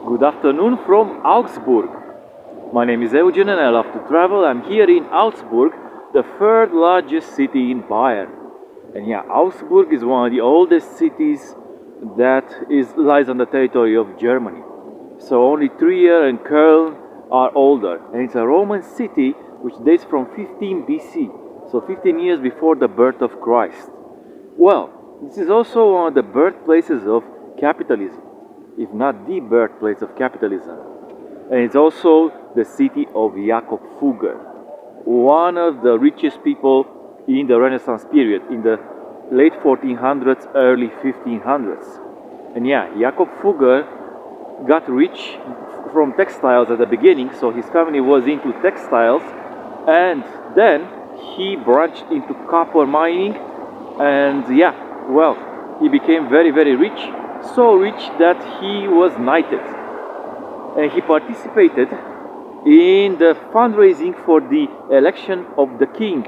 Good afternoon from Augsburg. My name is Eugen and I love to travel. I'm here in Augsburg, the third largest city in Bayern. And yeah, Augsburg is one of the oldest cities that lies on the territory of Germany. So only Trier and Köln are older. And it's a Roman city which dates from 15 BC, so 15 years before the birth of Christ. Well, this is also one of the birthplaces of capitalism, if not the birthplace of capitalism. And it's also the city of JAKOB Fugger, one of the richest people in the Renaissance period, in the late 1400s, early 1500s. And yeah, JAKOB Fugger got rich from textiles at the beginning, so his family was into textiles, and then he branched into copper mining, and yeah, well, he became very, very rich, so rich that he was knighted. And he participated in the fundraising for the election of the king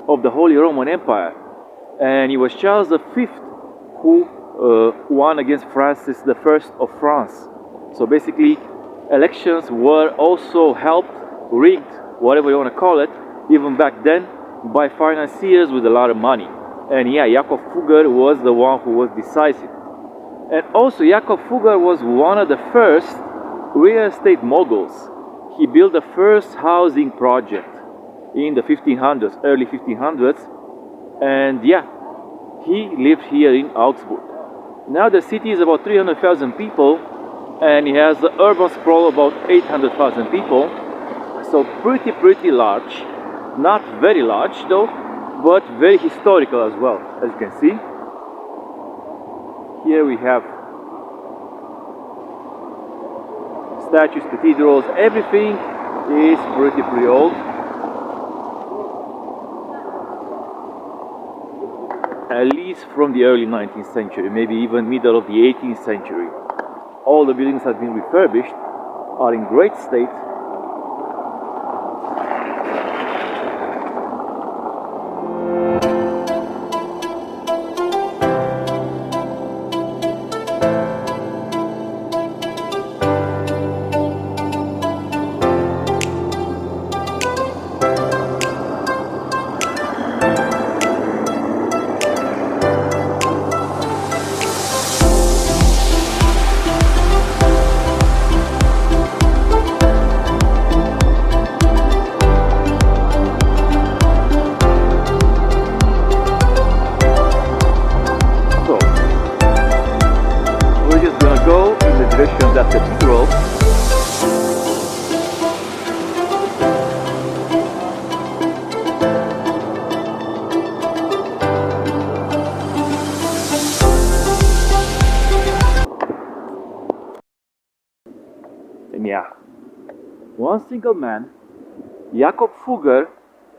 of the Holy Roman Empire. And it was Charles V who won against Francis I of France. So basically, elections were also helped, rigged, whatever you want to call it, even back then, by financiers with a lot of money. And yeah, JAKOB Fugger was the one who was decisive. And also, JAKOB Fugger was one of the first real estate moguls. He built the first housing project in the 1500s, early 1500s, and yeah, he lived here in Augsburg. Now the city is about 300,000 people, and it has the urban sprawl about 800,000 people, so pretty large. Not very large though, but very historical as well, as you can see. Here we have statues, cathedrals, everything is pretty old. At least from the early 19th century, maybe even middle of the 18th century. All the buildings have been refurbished, are in great state. That cathedral. And yeah, one single man, JAKOB Fugger,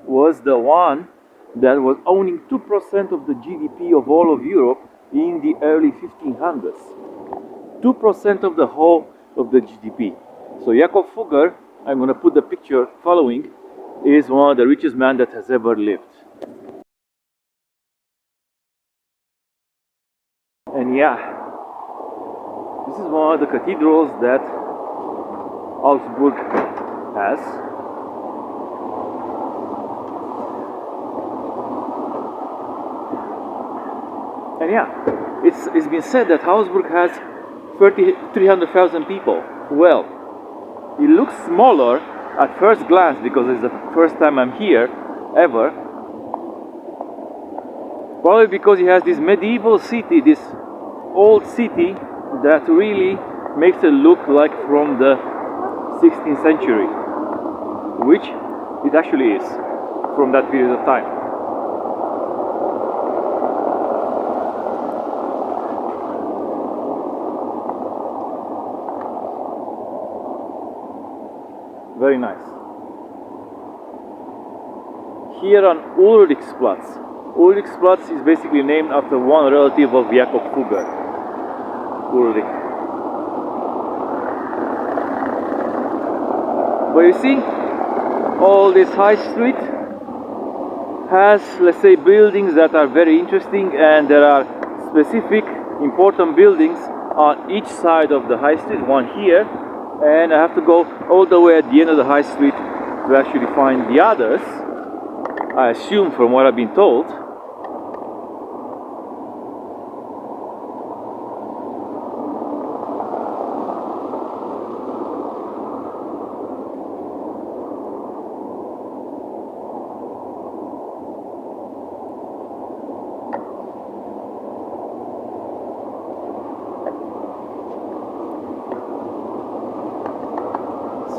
was the one that was owning 2% of the GDP of all of Europe in the early 1500s. 2% of the whole of the GDP. So JAKOB Fugger, I'm going to put the picture following, is one of the richest men that has ever lived. And yeah, this is one of the cathedrals that Augsburg has. And yeah, it's been said that Augsburg has 300,000 people. Well, it looks smaller at first glance because it's the first time I'm here ever. Probably because it has this medieval city, this old city that really makes it look like from the 16th century, which it actually is from that period of time. Very nice. Here on Ulrichsplatz. Ulrichsplatz is basically named after one relative of JAKOB Fugger, Ulrich. But you see, all this high street has, let's say, buildings that are very interesting, and there are specific important buildings on each side of the high street. One here, and I have to go all the way at the end of the high street to actually find the others, I assume, from what I've been told.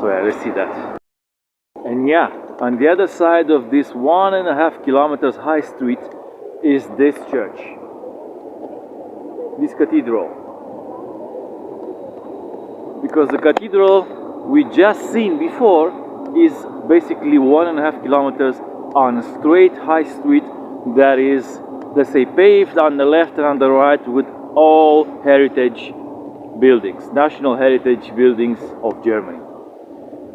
So yeah, let's see that. And yeah, on the other side of this 1.5 kilometers high street is this church, this cathedral. Because the cathedral we just seen before is basically 1.5 kilometers on a straight high street that is, let's say, paved on the left and on the right with all heritage buildings, national heritage buildings of Germany.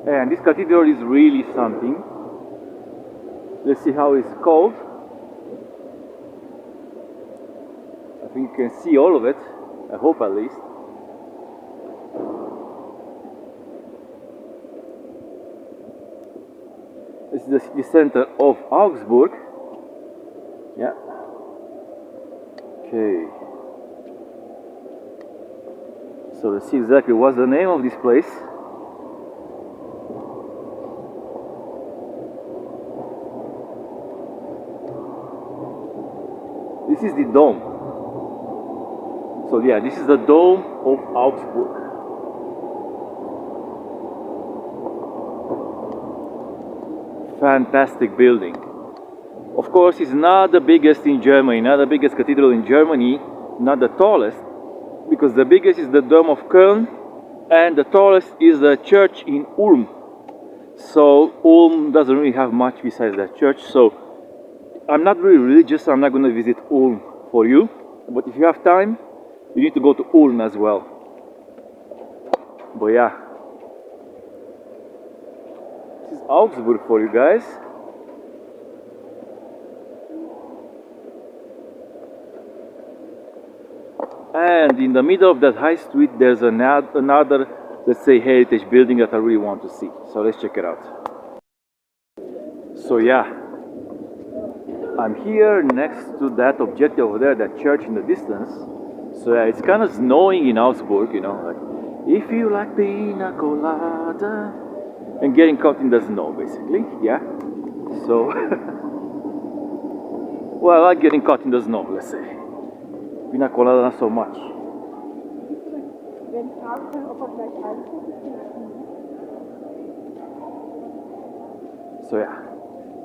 And this cathedral is really something. Let's see how it's called. I think you can see all of it, I hope at least. This is the city center of Augsburg. Yeah. Okay. So let's see exactly what's the name of this place. This is the dome. So yeah, this is the dome of Augsburg. Fantastic building. Of course, it's not the biggest in Germany, not the biggest cathedral in Germany, not the tallest, because the biggest is the Dome of Köln, and the tallest is the church in Ulm. So Ulm doesn't really have much besides that church. So I'm not really religious, so I'm not going to visit Ulm for you. But if you have time, you need to go to Ulm as well. But yeah, this is Augsburg for you guys. And in the middle of that high street, there's another, let's say, heritage building that I really want to see. So let's check it out. So yeah, I'm here next to that objective over there, that church in the distance. So yeah, it's kind of snowing in Augsburg, you know, like, if you like pina colada, and getting caught in the snow, basically, yeah. So, well, I like getting caught in the snow, let's say. Pina colada not so much. So yeah,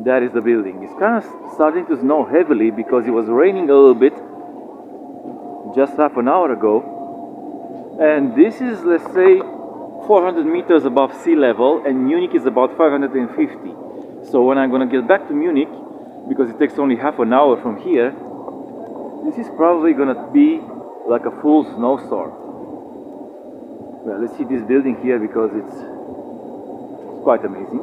that is the building. It's kind of starting to snow heavily because it was raining a little bit just half an hour ago. And this is, let's say, 400 meters above sea level, and Munich is about 550. So when I'm gonna get back to Munich, because it takes only half an hour from here, this is probably gonna be like a full snowstorm. Well, let's see this building here because it's quite amazing.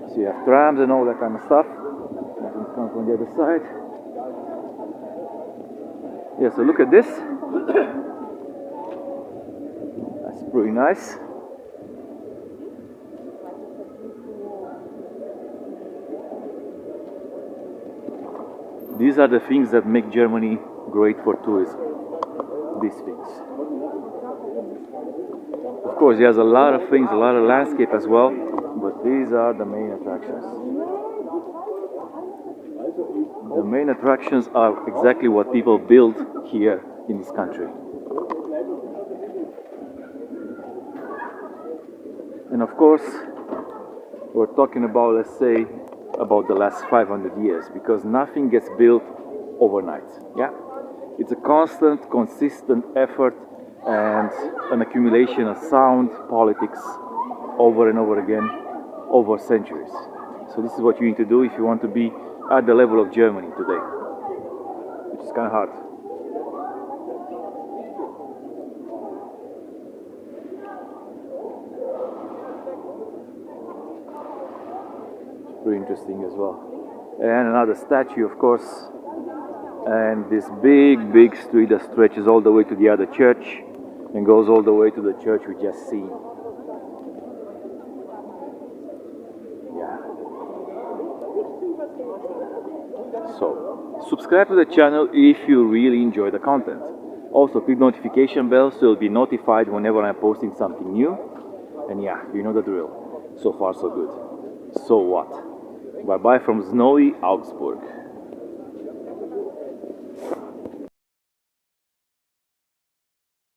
So you have trams and all that kind of stuff. You can come from the other side. Yeah, so look at this. That's pretty nice. These are the things that make Germany great for tourism. These things. Of course, there's a lot of things, a lot of landscape as well, but these are the main attractions. The main attractions are exactly what people build here in this country. And of course, we're talking about, let's say, about the last 500 years, because nothing gets built overnight. Yeah, it's a constant, consistent effort and an accumulation of sound politics over and over again over centuries. So this is what you need to do if you want to be at the level of Germany today, which is kind of hard. Pretty interesting as well. And another statue, of course. And this big street that stretches all the way to the other church and goes all the way to the church we just seen. Yeah. So, subscribe to the channel if you really enjoy the content. Also, click notification bell so you'll be notified whenever I'm posting something new. And yeah, you know the drill. So far so good. So what? Bye bye from snowy Augsburg.